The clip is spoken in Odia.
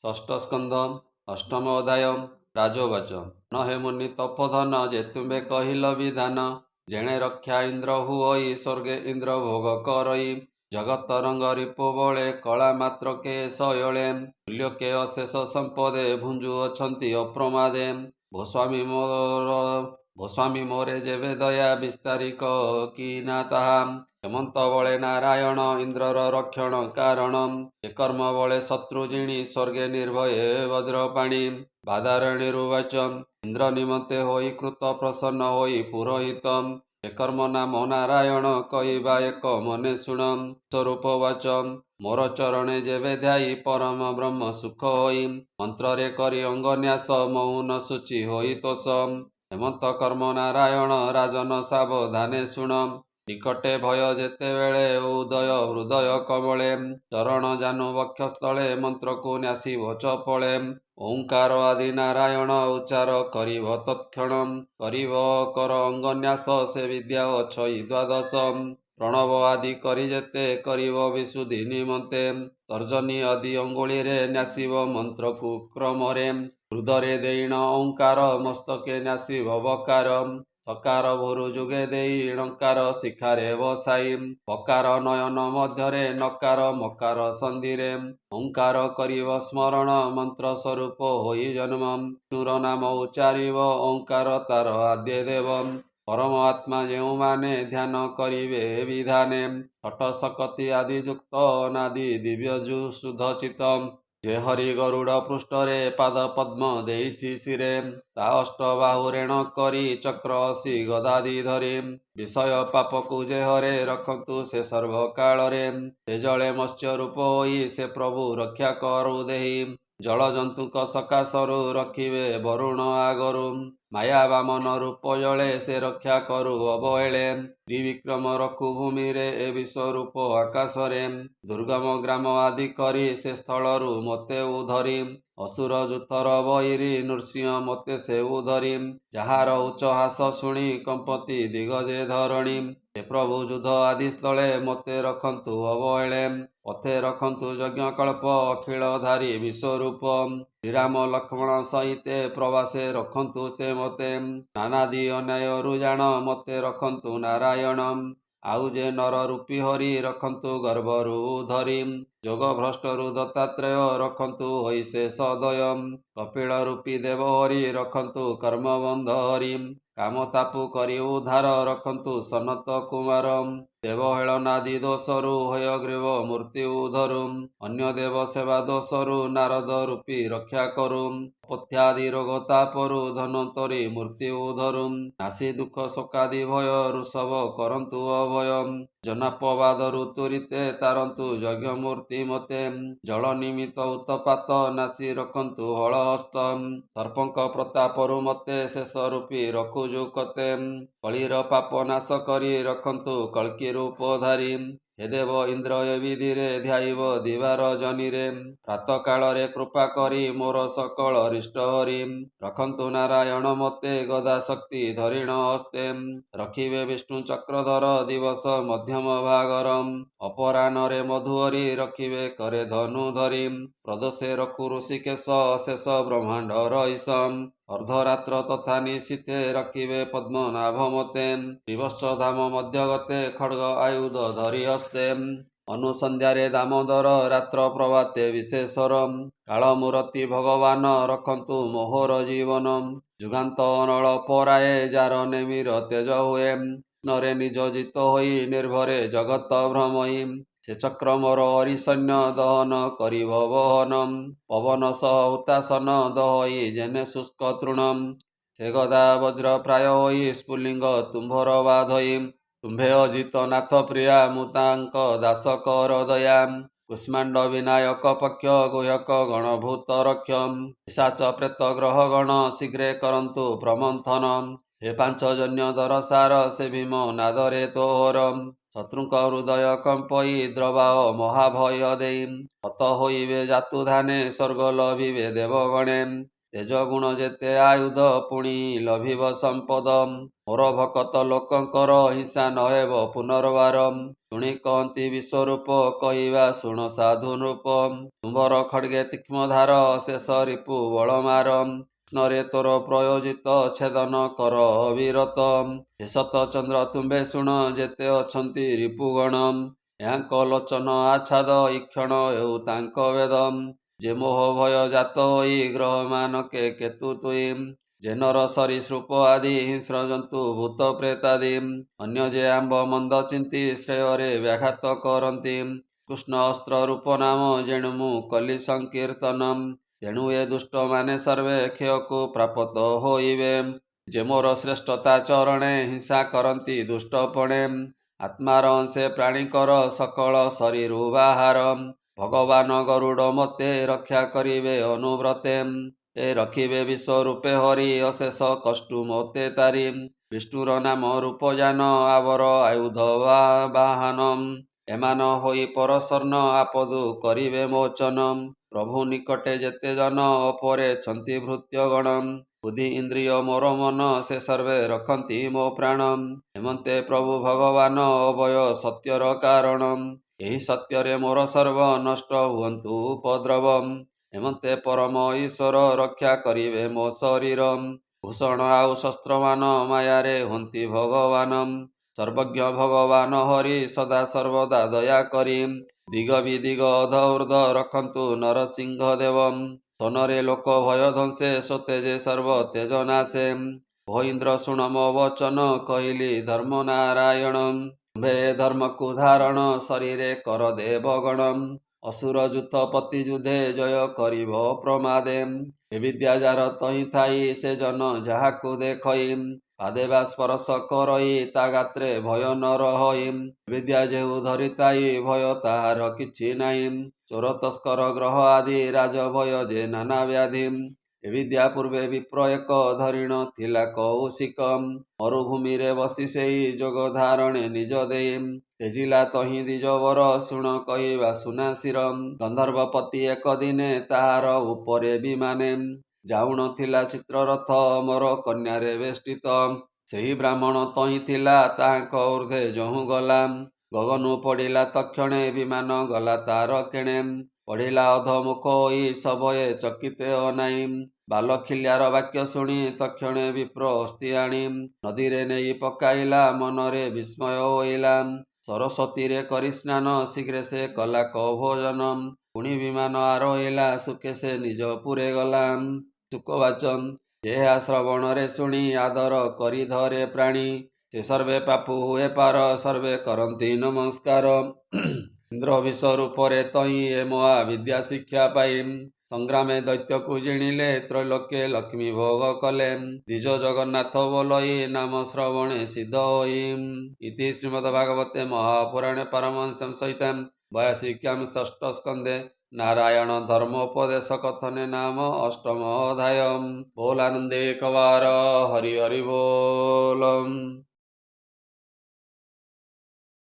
ଷଷ୍ଠ ସ୍କନ୍ଧ ଅଷ୍ଟମ ଅଧ୍ୟାୟ ରାଜବାଚ। ନ ହେ ମୁନି ତପୋଧନ ଯେ ତୁମ୍ଭେ କହିଲ ବିଧାନ, ଯେଣେ ରକ୍ଷା ଇନ୍ଦ୍ର ହୁଅଇ ସ୍ୱର୍ଗେ ଇନ୍ଦ୍ର ଭୋଗ କରଇ, ଜଗତ ରଙ୍ଗ ରିପୁ ବଳେ କଳା ମାତ୍ର କେ ଶୟଳେ, ତୁଲ୍ୟ କେ ଅଶେଷ ସମ୍ପଦେ ଭୁଞ୍ଜୁ ଅଛନ୍ତି ଅପ୍ରମାଦେ, ଭୋସ୍ୱାମୀ ମୋରେ ଯେବେ ଦୟା ବିସ୍ତାରିକ କି ନା ତାହା, ହେମନ୍ତ ବଳେ ନାରାୟଣ ଇନ୍ଦ୍ରର ରକ୍ଷଣ କାରଣ, ଏ କର୍ମ ବଳେ ଶତ୍ରୁ ଜିଣି ସ୍ୱର୍ଗେ ନିର୍ଭୟେ ବଜ୍ରପାଣି, ବାଦାରଣୀରୁବାଚ ଇନ୍ଦ୍ର ନିମନ୍ତେ ହୋଇ କୃତ ପ୍ରସନ୍ନ ହୋଇ ପୁରୋହିତ, ଏ କର୍ମ ନାମ ନାରାୟଣ କହିବା ଏକ ମନେ ଶୁଣ, ସ୍ୱରୂପ ବାଚ ମୋର ଚରଣେ ଯେବେ ଧ୍ୟାଇ ପରମ ବ୍ରହ୍ମ ସୁଖ ହୋଇ, ମନ୍ତ୍ରରେ କରି ଅଙ୍ଗନ୍ୟାସ ମୌନ ସୂଚି ହୋଇ ତୋଷ, ହେମନ୍ତ କର୍ମ ନାରାୟଣ ରାଜନ ସାବଧାନେ ଶୁଣ, ନିକଟେ ଭୟ ଯେତେବେଳେ ଉଦୟ ହୃଦୟ କମଳେ, ଚରଣ ଜାନୁ ବକ୍ଷସ୍ଥଳେ ମନ୍ତ୍ରକୁ ନ୍ୟାସିବ ଚପଳେ, ଓଙ୍କାର ଆଦି ନାରାୟଣ ଉଚ୍ଚାର କରିବ ତତ୍କ୍ଷଣ, କରିବ କର ଅଙ୍ଗନ୍ୟାସ ସେ ବିଦ୍ୟା ଅଛଇ ଦ୍ୱାଦଶ, ପ୍ରଣବ ଆଦି କରି ଯେତେ କରିବ ବିଶୁଦ୍ଧି ନିମନ୍ତେ, ତର୍ଜନୀ ଆଦି ଅଙ୍ଗୁଳିରେ ନ୍ୟାସିବ ମନ୍ତ୍ରକୁ କ୍ରମରେ, ହୃଦରେ ଦେଇଣ ଓଙ୍କାର ମସ୍ତକେ ନ୍ୟାସିବ ବକାର, ସକାର ଭୁରୁ ଯୁଗେ ଦେଇ ଣକାର ଶିଖାରେ ବସାଇ, ବକାର ନୟନ ମଧ୍ୟରେ ନକାର ମକାର ସନ୍ଧିରେ, ଓଙ୍କାର କରିବ ସ୍ମରଣ ମନ୍ତ୍ର ସ୍ୱରୂପ ହୋଇ ଜନ୍ମ, ବିଷ୍ଣୁର ନାମ ଉଚ୍ଚାରିବ ଓଙ୍କାର ତାର ଆଦ୍ୟ ଦେବ, ପରମ ଆତ୍ମା ଯେଉଁମାନେ ଧ୍ୟାନ କରିବେ ବିଧାନେ, ଛଟ ଶକତି ଆଦି ଯୁକ୍ତ ଅନାଦି ଦିବ୍ୟଜୁ ଶୁଦ୍ଧ ଚିତ, ଯେ ହରି ଗରୁଡ଼ ପୃଷ୍ଠରେ ପାଦ ପଦ୍ମ ଦେଇଛି ଶିରେ, ତା ଅଷ୍ଟବାହୁ ରେଣ କରି ଚକ୍ର ଅସି ଗଦାଦି ଧରି, ବିଷୟ ପାପକୁ ଯେ ହରେ ରଖନ୍ତୁ ସେ ସର୍ବକାଳରେ, ସେ ଜଳେ ମତ୍ସ୍ୟ ରୂପ ହୋଇ ସେ ପ୍ରଭୁ ରକ୍ଷା କରୁ ଦେହି, ଜଳଜନ୍ତୁଙ୍କ ସକାଶରୁ ରଖିବେ ବରୁଣ ଆଗରୁ, ମାୟା ବାମନ ରୂପ ଜଳେ ସେ ରକ୍ଷା କରୁ ଅବହେଳେ, ତ୍ରିବିକ୍ରମ ରଖୁ ଭୂମିରେ ଏ ବିଶ୍ୱରୂପ ଆକାଶରେ, ଦୁର୍ଗମ ଗ୍ରାମ ଆଦି କରି ସେ ସ୍ଥଳରୁ ମୋତେ ଉଧରି, ଅସୁର ଜୁଥର ବୈରୀ ନୃସିଂହ ମୋତେ ସେ ଉଧରି, ଯାହାର ଉଚ୍ଚ ହାସ ଶୁଣି କମ୍ପତି ଦିଗଜେ ଧରଣୀ, ସେ ପ୍ରଭୁ ଯୁଦ୍ଧ ଆଦି ସ୍ଥଳେ ମୋତେ ରଖନ୍ତୁ ଅବହେଳେ, ପଥେ ରଖନ୍ତୁ ଯଜ୍ଞକଳ୍ପ ଅଖିଳଧାରୀ ବିଶ୍ୱରୂପ, ଶ୍ରୀରାମ ଲକ୍ଷ୍ମଣ ସହିତେ ପ୍ରବାସେ ରଖନ୍ତୁ ସେ ମୋତେ, ନାନାଦି ଅନ୍ୟାୟରୁ ଜାଣ ମୋତେ ରଖନ୍ତୁ ନାରାୟଣ, ଆଉ ଯେ ନର ରୂପୀ ହରି ରଖନ୍ତୁ ଗର୍ଭରୁ ଧରି, ଯୋଗ ଭ୍ରଷ୍ଟରୁ ଦତ୍ତାତ୍ରେୟ ରଖନ୍ତୁ ହୋଇ ସେ ସଦୟ, କପିଳ ରୂପୀ ଦେବ ହରି ରଖନ୍ତୁ କର୍ମବନ୍ଧ ହରି, କାମତାପୁ କରି ଉଦ୍ଧାର ରଖନ୍ତୁ ସନତ କୁମାର, ଦେବହେଳନାଦି ଦୋଷରୁ ହୟଗ୍ରୀବ ମୂର୍ତ୍ତି ଉଧରୁ, ଅନ୍ୟ ଦେବ ସେବା ଦୋଷରୁ ନାରଦ ରୂପୀ ରକ୍ଷା କରୁ, ଅପଥ୍ୟାଦି ରୋଗ ତାପରୁ ଧନ୍ୱନ୍ତରୀ ମୂର୍ତ୍ତି ଉଧରୁ, ନାସି ଦୁଃଖ ଶୋକାଦି ଭୟ ଋଷଭ କରନ୍ତୁ ଅଭୟ, ଜନାପବାଦରୁ ତୁରିତେ ତାରନ୍ତୁ ଯଜ୍ଞ ମୂର୍ତ୍ତି ମୋତେ, ଜଳ ନିମିତ୍ତ ଉତ୍ତପାତ ନାସି ରଖନ୍ତୁ ହଳହସ୍ତ, ସର୍ପଙ୍କ ପ୍ରତାପରୁ ମୋତେ ଶେଷ ରୂପୀ ରଖୁଜୁ କତେ, କଳିର ପାପ ନାଶ କରି ରଖନ୍ତୁ କଳ୍କି ରୂପ ଧାରି, ହେ ଦେବ ଇନ୍ଦ୍ର ଏ ବିଧିରେ ଧ୍ୟାଇବ ଦିବାର ଜନିରେ, ପ୍ରାତଃ କାଳରେ କୃପା କରି ମୋର ସକଳ ରିଷ୍ଟ ହରି, ରଖନ୍ତୁ ନାରାୟଣ ମୋତେ ଗଦା ଶକ୍ତି ଧରିଣ ହସ୍ତେ, ରଖିବେ ବିଷ୍ଣୁ ଚକ୍ରଧର ଦିବସ ମଧ୍ୟମ ଭାଗର, ଅପରାହ୍ନରେ ମଧୁହରି ରଖିବେ କରେ ଧନୁ ଧରି, ପ୍ରଦୋଷେ ରଖୁ ଋଷିକେଶ ଅଶେଷ ବ୍ରହ୍ମାଣ୍ଡ ରଇସ, ଅର୍ଦ୍ଧରାତ୍ର ତଥା ନିଶୀତେ ରଖିବେ ପଦ୍ମନାଭ ମୋତେ, ଶ୍ରୀବତ୍ସ ଧାମ ମଧ୍ୟଗତେ ଖଡ୍ଗ ଆୟୁଧ ଧରି ହସ୍ତେ, ଅନୁସନ୍ଧ୍ୟାରେ ଦାମୋଦର ରାତ୍ର ପ୍ରଭାତେ ବିଶେଷର, କାଳମୂରତି ଭଗବାନ ରଖନ୍ତୁ ମୋହର ଜୀବନ, ଯୁଗାନ୍ତ ଅନଳ ପରାଏ ଯାର ନେମିର ତେଜ ହୁଏ, କୃଷ୍ଣରେ ନିଜ ଜିତ ହୋଇ ନିର୍ଭରେ ଜଗତ ଭ୍ରମଇ, ସେ ଚକ୍ର ମୋର ହରିସୈନ୍ୟ ଦହନ କରିବ ବହନ, ପବନ ସହ ହୁତାସନ ଦହଇ ଯେନେ ଶୁଷ୍କ ତୃଣ, ସେ ଗଦା ବଜ୍ର ପ୍ରାୟ ହୋଇ ସ୍ଫୁଲିଙ୍ଗ ତୁମ୍ଭର ବାଧଇ, ତୁମ୍ଭେ ଅଜିତ ନାଥ ପ୍ରିୟା ମୁଁ ତାଙ୍କ ଦାସ କର ଦୟା, କୁଷ୍ମାଣ୍ଡ ବିନାୟକ ପକ୍ଷ ଗୁହ୍ୟକ ଗଣଭୂତ ରକ୍ଷ, ପିଶାଚ ପ୍ରେତ ଗ୍ରହ ଗଣ ଶୀଘ୍ରେ କରନ୍ତୁ ପ୍ରମନ୍ଥନ, ହେ ପାଞ୍ଚଜନ୍ୟ ଦରସାର ସେ ଭୀମ ନାଦରେ ତୋହର, ଶତ୍ରୁଙ୍କ ହୃଦୟ କମ୍ପଇ ଦ୍ରବାଅ ମହାଭୟ ଦେଇ, ହତ ହୋଇବେ ଜାତୁ ଧାନେ ସ୍ୱର୍ଗ ଲଭିବେ ଦେବଗଣେ, ତେଜ ଗୁଣ ଯେତେ ଆୟୁଧ ପୁଣି ଲଭିବ ସମ୍ପଦ। ମୋର ଭକତ ଲୋକଙ୍କର ହିଂସା ନହେବ ପୁନର୍ବାର। ଶୁଣି କହନ୍ତି ବିଶ୍ୱରୂପ କହିବା ଶୁଣ ସାଧୁ ନୃପ। ତୁମ୍ଭର ଖଡ୍ଗେ ତୀକ୍ଷ୍ମଧାର ଶେଷ ରିପୁ ବଳମାର। କୃଷ୍ଣରେ ତୋର ପ୍ରୟୋଜିତ ଛେଦନ କର ଅବିରତ। ହେ ସତ ଚନ୍ଦ୍ର ତୁମ୍ଭେ ଶୁଣ ଯେତେ ଅଛନ୍ତି ରିପୁଗଣ। ଏହାଙ୍କ ଲୋଚନ ଆଚ୍ଛାଦ ଇକ୍ଷଣ ହେଉ ତାଙ୍କ ବେଦ। ଯେ ମୋହ ଭୟ ଜାତ ହୋଇ ଗ୍ରହ ମାନକେ କେତୁ ତୁଇ। ଯେ ନର ସରୀସୃପ ଆଦି ହିଂସ୍ର ଜନ୍ତୁ ଭୂତ ପ୍ରେତାଦି। ଅନ୍ୟ ଯେ ଆମ୍ବ ମନ୍ଦ ଚିନ୍ତି ଶ୍ରେୟରେ ବ୍ୟାଘାତ କରନ୍ତି। କୃଷ୍ଣ ଅସ୍ତ୍ର ରୂପ ନାମ ଯେଣୁ ମୁଁ କଲି ସଂକୀର୍ତ୍ତନ। ତେଣୁ ଏ ଦୁଷ୍ଟମାନେ ସର୍ବେ କ୍ଷୟକୁ ପ୍ରାପତ ହୋଇବେ। ଯେ ମୋର ଶ୍ରେଷ୍ଠତା ଚରଣେ ହିଂସା କରନ୍ତି ଦୁଷ୍ଟପଣେ। ଆତ୍ମାର ଅଂଶେ ପ୍ରାଣୀଙ୍କର ସକଳ ଶରୀରୁ ବାହାର। ଭଗବାନ ଗରୁଡ଼ ମୋତେ ରକ୍ଷା କରିବେ ଅନୁବ୍ରତେ। ଏ ରଖିବେ ବିଶ୍ୱରୂପେ ହରି ଅଶେଷ କଷ୍ଟୁ ମୋତେ ତାରି। ବିଷ୍ଣୁର ନାମ ରୂପ ଜାନ ଆବର ଆୟୁଧ ବାହନ। ଏମାନ ହୋଇ ପରଶର୍ଣ୍ଣ ଆପଦୁ କରିବେ ମୋଚନ। ପ୍ରଭୁ ନିକଟେ ଯେତେ ଜନ ଅପରେ ଛନ୍ତି ଭୃତ୍ୟଗଣ। ବୁଦ୍ଧି ଇନ୍ଦ୍ରିୟ ମୋର ମନ ସେ ସର୍ବେ ରଖନ୍ତି ମୋ ପ୍ରାଣ। ହେମନ୍ତେ ପ୍ରଭୁ ଭଗବାନ ଅଭୟ ସତ୍ୟର କାରଣ। ଏହି ସତ୍ୟରେ ମୋର ସର୍ବ ନଷ୍ଟ ହୁଅନ୍ତୁ ଉପଦ୍ରବ। ହେମନ୍ତେ ପରମ ଈଶ୍ୱର ରକ୍ଷା କରିବେ ମୋ ଶରୀର। ଭୂଷଣ ଆଉ ଶସ୍ତ୍ରମାନ ମାୟାରେ ହୁଅନ୍ତି ଭଗବାନ। ସର୍ବଜ୍ଞ ଭଗବାନ ହରି ସଦା ସର୍ବଦା ଦୟା କରି। ଦିଗ ବିଦିଗ ଅଧ ଉର୍ଦ୍ଧ ରଖନ୍ତୁ ନରସିଂହ ଦେବ। ତନରେ ଲୋକ ଭୟ ଧ୍ୱଂସେ ସତେ ଯେ ସର୍ବ ତେଜ ନାଶେ। ଭ ଇନ୍ଦ୍ର ଶୁଣ ମୋ ବଚନ କହିଲି ଧର୍ମ ନାରାୟଣ। ତୁମ୍ଭେ ଧର୍ମକୁ ଧାରଣ ଶରୀରେ କର ଦେବଗଣ। ଅସୁର ଯୁଥ ପତି ଯୁଧେ ଜୟ କରିବ ପ୍ରମାଦେ। ଏ ବିଦ୍ୟା ଯାର ତହିଁ ଥାଇ ସେ ଜନ ଯାହାକୁ ଦେଖଇ। ପାଦେ ବା ସ୍ପର୍ଶ କରଇ ତା ଗାତ୍ରେ ଭୟ ନ ରହଇ। ବିଦ୍ୟା ଯେହୁ ଧରିତାଇ ଭୟ ତାହାର କିଛି ନାହିଁ। ଚୋର ତସ୍କର ଗ୍ରହ ଆଦି ରାଜ ଭୟ ଯେ ନାନା ବ୍ୟାଧି। ଏ ବିଦ୍ୟା ପୂର୍ବେ ବିପ୍ର ଏକ ଧରିଣ ଥିଲା କୌଶିକ। ମରୁଭୂମିରେ ବସି ସେଇ ଯୋଗ ଧାରଣେ ନିଜ ଦେଇ। ତେଜିଲା ତହିଁ ଦ୍ୱିଜବର ଶୁଣ କହିବା ସୁନାସିର। ଗନ୍ଧର୍ବପତି ଏକ ଦିନେ ତାହାର ଉପରେ ବିମାନେ। ଯାଉଣଥିଲା ଚିତ୍ରରଥ ଅମର କନ୍ୟାରେ ବେଷ୍ଟିତ। ସେହି ବ୍ରାହ୍ମଣ ତହିଁ ଥିଲା ତାହାଙ୍କ ଊର୍ଦ୍ଧ୍ୱେ ଯହୁଁ ଗଲା। ଗଗନୁ ପଡ଼ିଲା ତକ୍ଷଣେ ବିମାନ ଗଲା ତାର କେଣେ। ପଢ଼ିଲା ଅଧମୁଖ ହୋଇ ସଭୟେ ଚକିତେ ଅନାଇ। ବାଲଖିଲ୍ୟାର ବାକ୍ୟ ଶୁଣି ତକ୍ଷଣେ ବିପ୍ର ଅସ୍ଥି ଆଣି। ନଦୀରେ ନେଇ ପକାଇଲା ମନରେ ବିସ୍ମୟ ହୋଇଲା। ସରସ୍ୱତୀରେ କରି ସ୍ନାନ ଶୀଘ୍ରେ ସେ କଲା ଭୋଜନ। ପୁଣି ବିମାନ ଆରୋହିଲା ସୁଖେ ସେ ନିଜ ପୁରେ ଗଲା। ଶୁକବାଚ ଏହା ଶ୍ରବଣରେ ଶୁଣି ଆଦର କରି ଧରେ ପ୍ରାଣୀ। ସେ ସର୍ବେ ପାପୁ ହୁଏ ପାର ସର୍ବେ କରନ୍ତି ନମସ୍କାର। ଇନ୍ଦ୍ର ବିଶ୍ୱରୂପରେ ତହିଁ ଏ ମହା ବିଦ୍ୟା ଶିକ୍ଷା ପାଇ। ସଂଗ୍ରାମେ ଦୈତ୍ୟକୁ ଜିଣିଲେ ତ୍ରୈଲୋକ୍ୟ ଲକ୍ଷ୍ମୀ ଭୋଗ କଲେ। ଦ୍ୱିଜ ଜଗନ୍ନାଥ ବୋଲଇ ନାମ ଶ୍ରବଣେ ସିଦ୍ଧ ହୋଇ। ଇତି ଶ୍ରୀମଦ୍ଭାଗବତେ ମହାପୁରାଣେ ପାରମହଂସ୍ୟାଂ ସହିତାଂ 82 ଷଷ୍ଠ ସ୍କନ୍ଧେ नारायण धर्मोपदेश कथने नाम अष्टम अध्याय। बोल आनंदे कवार हरि हरि बोल।